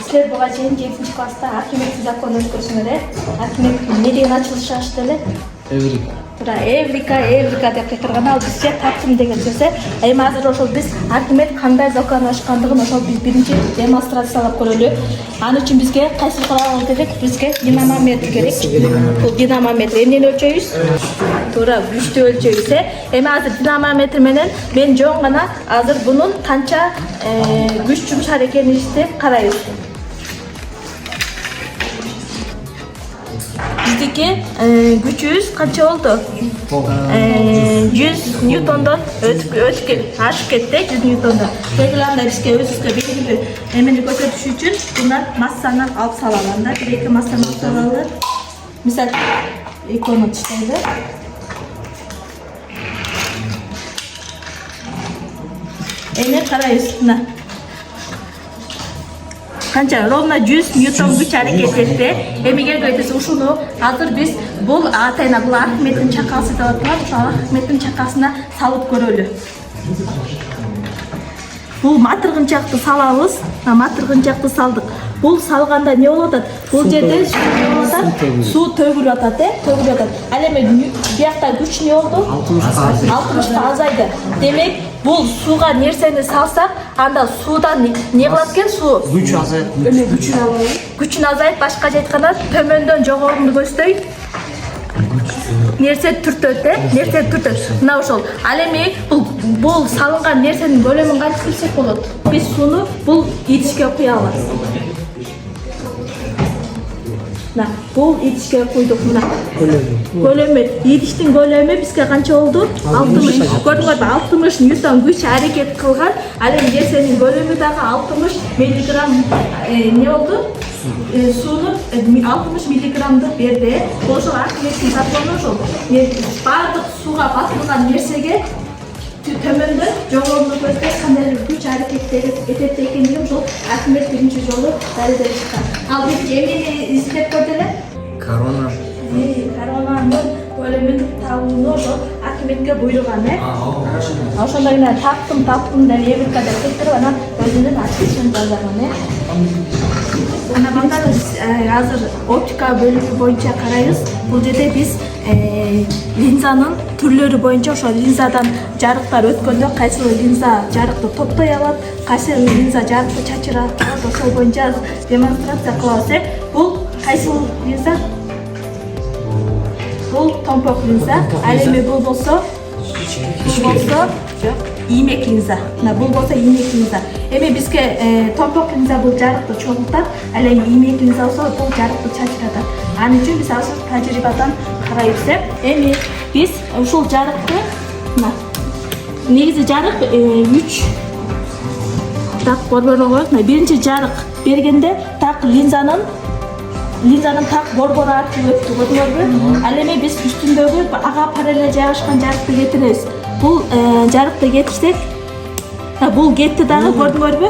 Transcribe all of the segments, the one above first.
Силер буга чейин 7 класста Архимед закон өткөрсүңөр, Архимед эмне деген ачылыш ашты эле? Эврика деп кыйкырган ал бизче таптым деген сөз. Эми азыр ошол биз Архимед кандай закон ашкандыгын ошол биз биринчи демонстрациялап көрөлү. Аны үчүн бизге кайсы курал керек? Бизге динамометр керек. Бул динамометр эмнени өлчөйбүз? Туура, күчтү өлчөйбүз. Эми азыр динамометр менен мен жоң гана азыр бунун канча күч жумшар экенин иштеп карайбыз. Биздики күчүбүз канча болду? 100 ньютондон ашып кетти, 100 ньютондон. Регламда бизге өзүбүзгө белгилүү бир эмени көрсөтүш үчүн bundan массаны алып салалы. Анда бир-эки массаны алып салалы. Мисалы, экономи иштейди. Эми карайбыз. Канча ровно 100 ньютон күч аракет этти. Эмиге көйтөсү ушуну азыр биз бул атайна бул Архимеддин чакасы деп аталат. Ошол Архимеддин чакасына салып көрөлү. Бул матыргынчакты салабыз. Матыргынчакты салдык. Бул салганда эмне болуп атат? Бул жерде суу төгүлүп атат, төгүлүп атат. Ал эми биякта күч эмне болду? 60 азайды. Демек, бул сууга нерсени салсак, анда суудан эмне кылат экен? Суу Күч азайт. Күчүн азайт, башкача айтканда төмөндөн жогоруну көздөйт. Нерсе түртөт, нерсе түртөт. Мына ошол. Ал эми бул салынган нерсенин көлөмүн кантип билсек болот? Биз сууну бул идишке куя алабыз. Мына бул идишке куйдук мына. Көлөмү, идиштин көлөмү бизге канча болду? 60. Көрдүңөрбү? 60 ньютон күч аракет кылган. Ал эми нерсенин көлөмү дагы 60 миллиграмм эмне болду? Суунун 60 миллиграммды берди. Ошол Архимеддин закону ошол. Бардык сууга батырылган нерсеге төмөндөн жогоруну көздөп кандай күч аракет этет экенин ошол Архимед биринчи жолу далилдеп чыккан. Ал биринчи эмнени издеп көрдү эле? Коронанын көлөмүн табууну ошол Архимедке буйруган, Ошондой менен таптым деп Эврика деп кыйкырып анан өзүнүн ачылышын жазган, Азыр оптика бөлүмү боюнча карайбыз. Бул жерде биз линзанын түрлөрү боюнча ошол линзадан жарыктар өткөндө кайсы линза жарыкты топтой алат, кайсы линза жарыкты чачырат, ошол боюнча демонстрация кылабыз. Бул кайсы линза? Бул томпок линза. Ал эми бул болсо иймек линза. Бул болсо иймек линза. Эми бизге томпок линза бул жарыкты чогултат, ал эми иймек линза болсо бул жарыкты чачыратат. Аны үчүн биз азыр тажрыйбадан карайбыз. Эми биз ушул жарыкты негизи жарык 3 так борборго коет. Биринчи жарык бергенде так линзанын так борбору аркылуу өттү, көрдүңөрбү? Ал эми биз үстүндөгү ага параллель жайгашкан жарыкты кетиребиз. Бул жарыкты кетирсек, бул кетти дагы, көрдүңөрбү?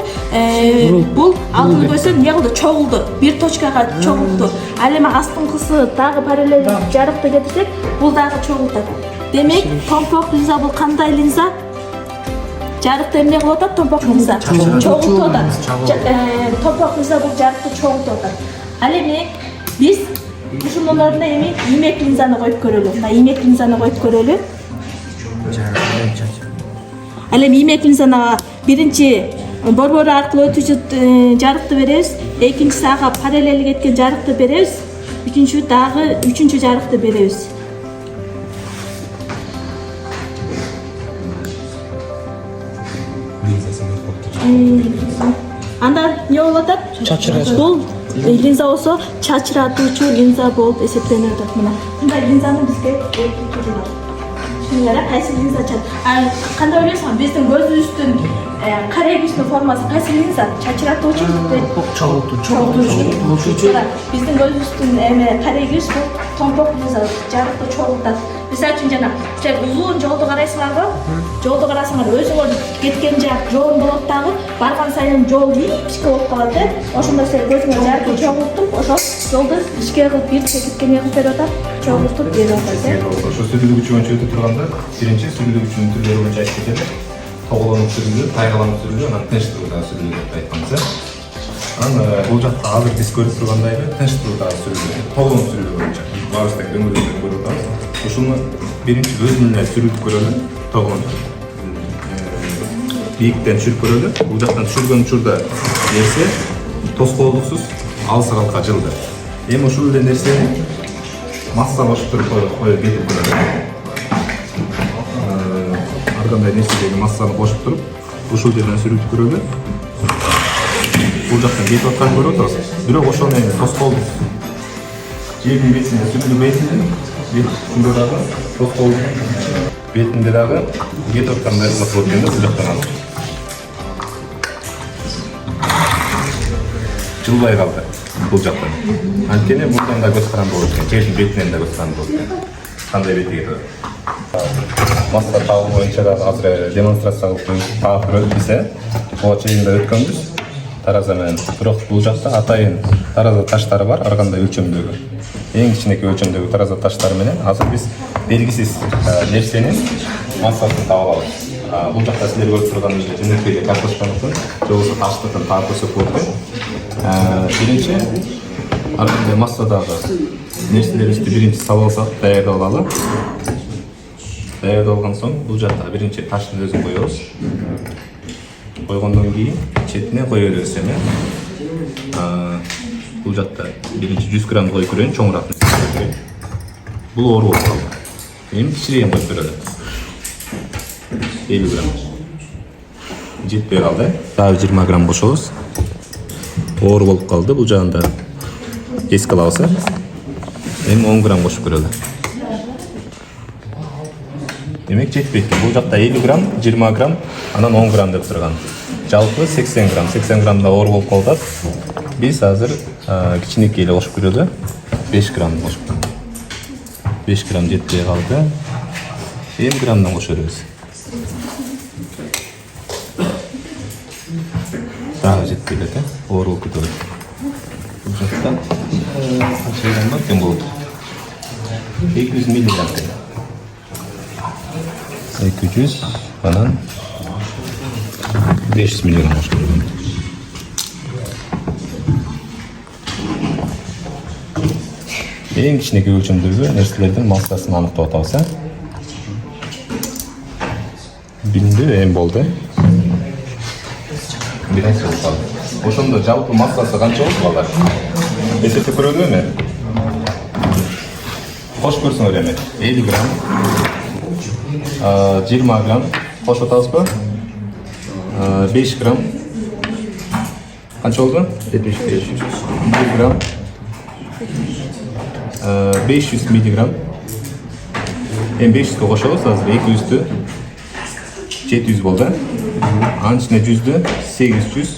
Бул алдын көзсө эмне кылды? Чогулду. Бир точкага чогулду. Ал эми астыңкысы дагы параллель жарыкты кетирсек, бул дагы чогултат. Демек, томпок линза бул кандай линза? Жарыкты эмне кылып атат? Томпок линза чогултуп атат. Томпок линза бул жарыкты чогултуп атат. Ал эми биз ушунун ордуна эми иймек линзаны коюп көрөлү. Иймек линзаны коюп көрөлү. Ал эми иймек линзаны биринчи борбору аркылуу өтүүчү жарыкты беребиз, экинчиси ага параллель кеткен жарыкты беребиз, үчүнчү жарыкты беребиз. Андан эмне болуп атат? Чачырат. Бул линза болсо чачыратуучу линза болуп эсептелип атат. Мындай линзаны бизге кайсы линза кандай ойлойсуң? Биздин көзүбүздүн карегүчтүн формасы кайсы линза? Чачыратуучу, чогултуучу. Биздин көзүбүздүн карегүч бул томпок линза, жарыкты чогултат. Мисалы үчүн жана силер узун жолду карайсыңарбы? Жолду карасаңар өзүңөр кеткен жак жоон болот дагы, барган сайын жол ичке болуп калат, Ошондо силер көзүңөр жарыкты чогултуп, ошол жолду ичке кылып бир чекиткене кылып берип атат, чогултуп берип атат. Ошо сүйлөгүч боюнча өтүп турганда, биринчи сүйлөгүчүнүн түрлөрү боюнча айтып кетели. Тоголонуп сүрүлүү, тайгаланып сүрүлүү, анан тынчтыгы сүрүлүү деп айтканбыз. Анан бул жакта азыр биз көрүп тургандай эле тынчтуулдагы сүрүлүү, тогдон сүрүлүү боюнча баарыбыздак дөңгөлөктөн көрүп атабыз. Ушуну биринчи өзүнүн эле сүрүлүп көрөлү, тогдон бийиктен түшүрүп көрөлү. Бул жактан түшүргөн учурда нерсе тоскоолдуксуз алыс аралыкка жылды. Эми ушул эле нерсени масса кошуп туруп коюп кетип көрөлү. Ар кандай нерседеги массаны кошуп туруп, ушул жерден сүрүп көрөлү. Бул жактан кетип атканын көрүп атабыз. Бирок ошону эми тоскоолдук жердин бетинде сүрүлүү бетинде дагы тоскоолдук бетинде дагы кетип аткан байкалып болот экен да бул жактан алып. Жылбай калды бул жактан. Анткени мындан да көз каранды болот экен, жердин бетинен да көз каранды болот экен. Кандай бети кетип атат. Масса табуу боюнча дагы азыр демонстрация кылып таап көрөлүк биз. Буга чейин да өткөнбүз. Тараза менен. Бирок бул жакта атайын тараза таштары бар, ар кандай өлчөмдөгү. Эң кичинекей өлчөмдөгү тараза таштары менен азыр биз белгисиз нерсенин массасын таап алабыз. Бул жакта силер көрүп тургандай жөнөкөй картошканыкын, же болбосо таштыкын таап көрсөк болот экен. Биринчи ар кандай массадагы нерселерибизди биринчи салып алсак, даярдап алалы. Даярдап алган соң бул жакта биринчи таштын өзүн коебуз. Койгондон кийин четине кое беребиз эми. Бул жакта биринчи 100 грамм коюп көрөйүн, чоңураак. Бул оор болуп калды. Эми кичирээк коюп көрөлү. 50 грамм. Жетпей калды. Дагы 20 грамм кошобуз. Оор болуп калды. Бул жагында эске алабыз. Эми 10 грамм кошуп көрөлү. Демек жетпейт. Бул жакта 50 грамм, 20 грамм, анан 10 грамм деп турган. Жалпы 80 грамм. 80 граммда оор болуп калат. Биз азыр кичинекей эле кошуп көрөлү. 5 грамм кошуп. 5 грамм жетпей калды. 50 граммдан кошо беребиз. Дагы жетпей элек, оор болуп кетет. Бул жакта канча грамм бар экен болот? 200 миллиграмм. 200, анан 500 миллиграмм кошуп көргөн. Эң кичинекей өлчөмдөгү нерселердин массасын аныктап атабыз. Билинди, эми болду. Биринчи болду. Ошондо жалпы массасы канча болду балдар? Эсептеп көрөлүбү эми? Кошуп көрсөңөр эми. 50 грамм, 20 грамм кошуп атабызбы? 5 грамм. Канча болду? 75. 1 грамм. 500 миллиграмм. Эми 500 кошобуз, азыр 200'дү 700 болду. Анын ичине 100'дү 800.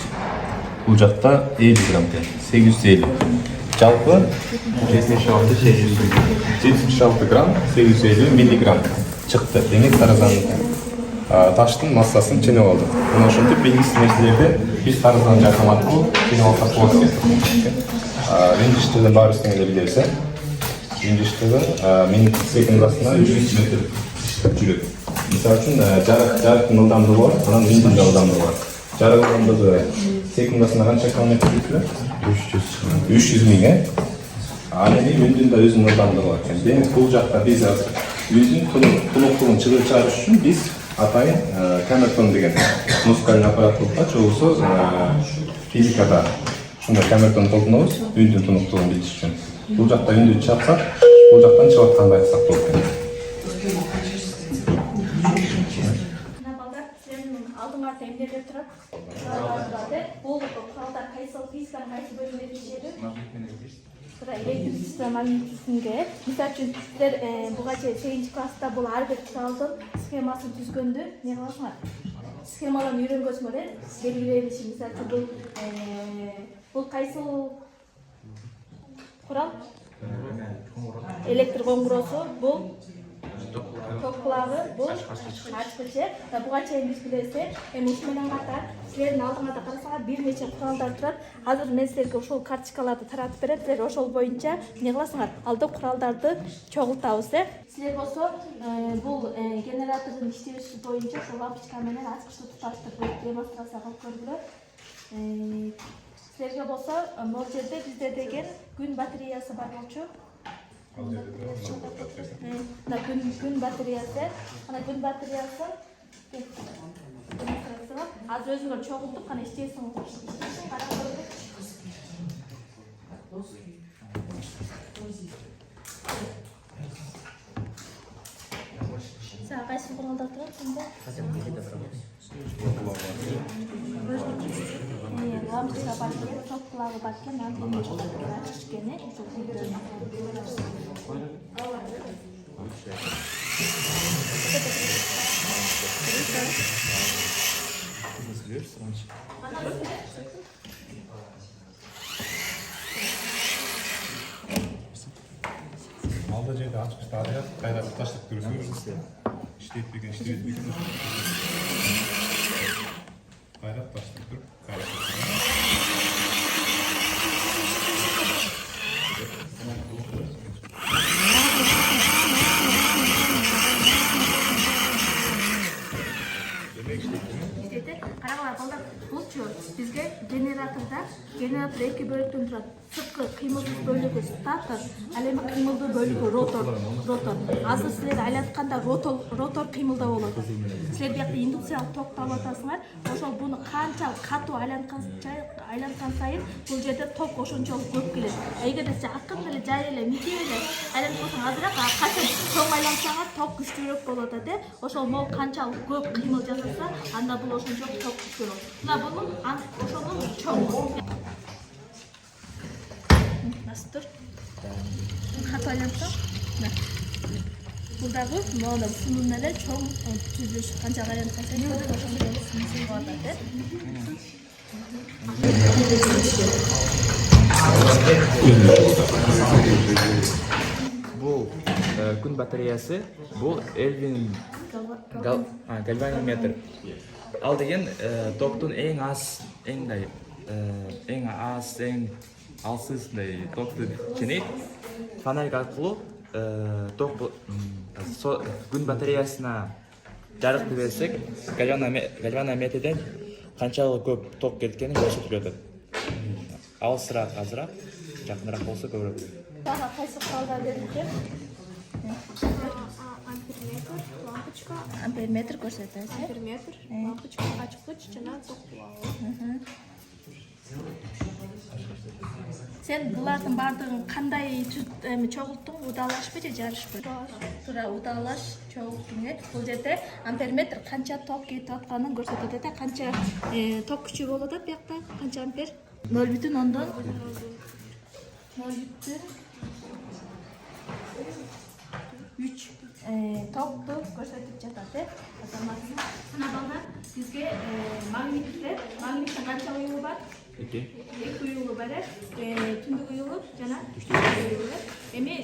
Бул жакта 50 грамм экен. 850. Жалпы 76 грамм, 850 миллиграмм чыкты. Демек таразанын таштын массасын ченеп алды. Мына ошентип белгисиз нерселерди биз таразанын жардамы аркылуу ченеп алсак болот экен. Рентгенчилерден баарыбыз тең эле билебиз. Рентгенчилер минут секундасына 100 метр жүрөт. Мисалы үчүн жарыктын ылдамдыгы бар, анан рентген ылдамдыгы бар. Жарык ылдамдыгы секундасына канча километр жүрөт? 300 миң. Ал эми үндүн да өзүнүн ылдамдыгы бар экен. Демек бул жакта биз азыр үндүн тунуктугун чыгып чыгарыш үчүн биз атайын камертон деген музыкалдык аппарат болуп, же болбосо физикада ушундай камертон колдонобуз үндүн тунуктугун билиш үчүн. Бул жакта үндү чапсак, бул жактан чыгып атканды айтсак болот экен. Алдыңа темдерде турат. Бул куралдар кайсыл физиканын кайсы бөлүмүндө иштейди? Электричество магнитизмге. Мисалы үчүн силер буга чейин 8 класста бул ар бир куралдын схемасын түзгөндү эмне кыласыңар? Схемаларын үйрөнгөнсүңөр, белгилеши. Мисалы үчүн бул кайсыл курал? Электр коңгуросу, бул ток булагы, бул ачкыч. Буга чейин биз билебиз, эми ушу менен катар силердин алдыңарда карасаңар бир нече куралдар турат. Азыр мен силерге ошол карточкаларды таратып берем. Силер ошол боюнча эмне кыласыңар? Алдын куралдарды чогултабыз. Силер болсо бул генератордун иштеши боюнча ошол лампочка менен ачкычты туташтырып демонстрация кылып көргүлөр. Силерге болсо могул жерде бизде деген күн батареясы бар болчу. Күн батареясы. Ана күн батареясы азыр өзүңөр чогултуп кана иштейсиң. Сага кайсы куралдар турат сенде? Лампочка бар екен, топ кулагы бар екен, антенна кичкене. Алда жерде ачкыч тарыят, кайра таштап көрсөңүз. İşletmegen. Kayrat taştık dur. Караңlar балдар, булчу бизге генераторда генератор эки бөлүктөн турат. Сырткы кыймылдуу бөлүгү статор, ал эми кыймылдуу бөлүгү ротор. Азыр силер айлатканда ротор кыймылдоо болот. Силер бияқта индукциялык токто алып атасыңар. Ошол буну канча катуу айланткан сайын бул жерде ток ошончолук көп келет. Эгерде акын эле жай эле мити эле айланып койсоң азыраак качан чоң айлансаңар ток күчтүүрөөк болот да. Ошол могу канчалык көп кыймыл жасаса, анда бул ошончолук ток күчтүүрөк. Мына буну ошону чоң Настыр. Катуу айлансаң, Булдагы мода сунун эле чоң түзүлүш канча айланса Бул күн батареясы, бул Элвин гальванометр. Ал деген токтун эң аз, эң алсыздай токту ченейт. Фонарик аркылуу ток күн батареясына жарык берсек, гальванометрден канчалык көп ток кеткенин көрсөтүп жатат. Алысыраак, азыраак, жакыныраак болсо көбүрөөк. Бага кайсы куралдар берилген? Амперметр көрсөтөт. Амперметр, лампочка, ачкыч жана ток кулагы. Сен булардын баардыгын кандай чогулттуң? Удалашпы же жарышпы? Туура удалаш чогулттуң. Бул жерде амперметр канча ток кетип атканын көрсөтөт да, канча ток күчү болот да, биякта канча ампер? 0,10 0,3 токту көрсөтүп жатат. Ана балдар бизге магниттин канча уюлу бар? Эки уюлу бар, түндүк уюлу жана түштүк уюлу. Эми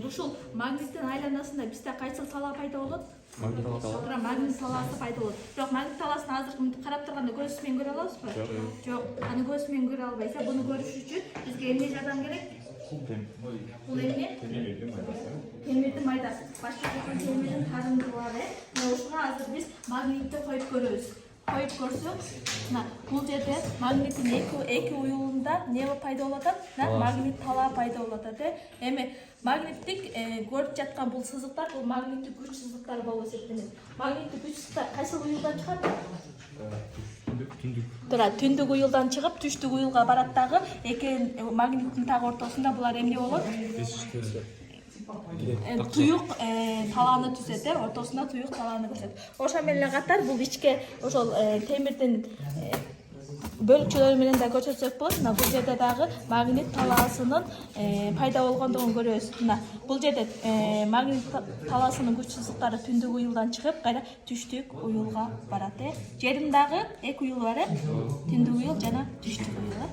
ушул магниттин айланасында бизде кайсыл тала пайда болот? Магнит талаасы пайда болот. Бирок магнит талаасын азыр карап турганда көз менен көрө алабызбы? Жок. Аны көз менен көрө албайсыз. Буну көрүш үчүн бизге эмне жардам керек? Бул эмне? Темирдин майдасы. Башка темирдин тарындылары. Ошого азыр биз магнитти коюп көрөбүз. Коюп көрсөк, бул жерде магниттин эки уюлунда эмне пайда болот? Магнит талаа пайда болот. Эми магниттик көрүп жаткан бул сызыктар, бул магниттик күч сызыктары болуп эсептелет. Магниттик күч сызыктар кайсы уюлдан чыгат? Түндүк уюлдан чыгып, түштүк уюлга барат дагы, эки магниттин так ортосунда булар эмне болот? Туюк талааны түзөт, ортосунда туюк талааны көрсөтөт. Ошо менен катар бул ичке ошол темирдин бөлүкчөлөрү менен да көрсөтсөк болот. Бул жерде дагы магнит талаасынын пайда болгондугун көрөбүз. Бул жерде магнит талаасынын күч сызыктары түндүк уюлдан чыгып, кайра түштүк уюлга барат. Жердин дагы эки уюл бар, түндүк уюл жана түштүк уюл.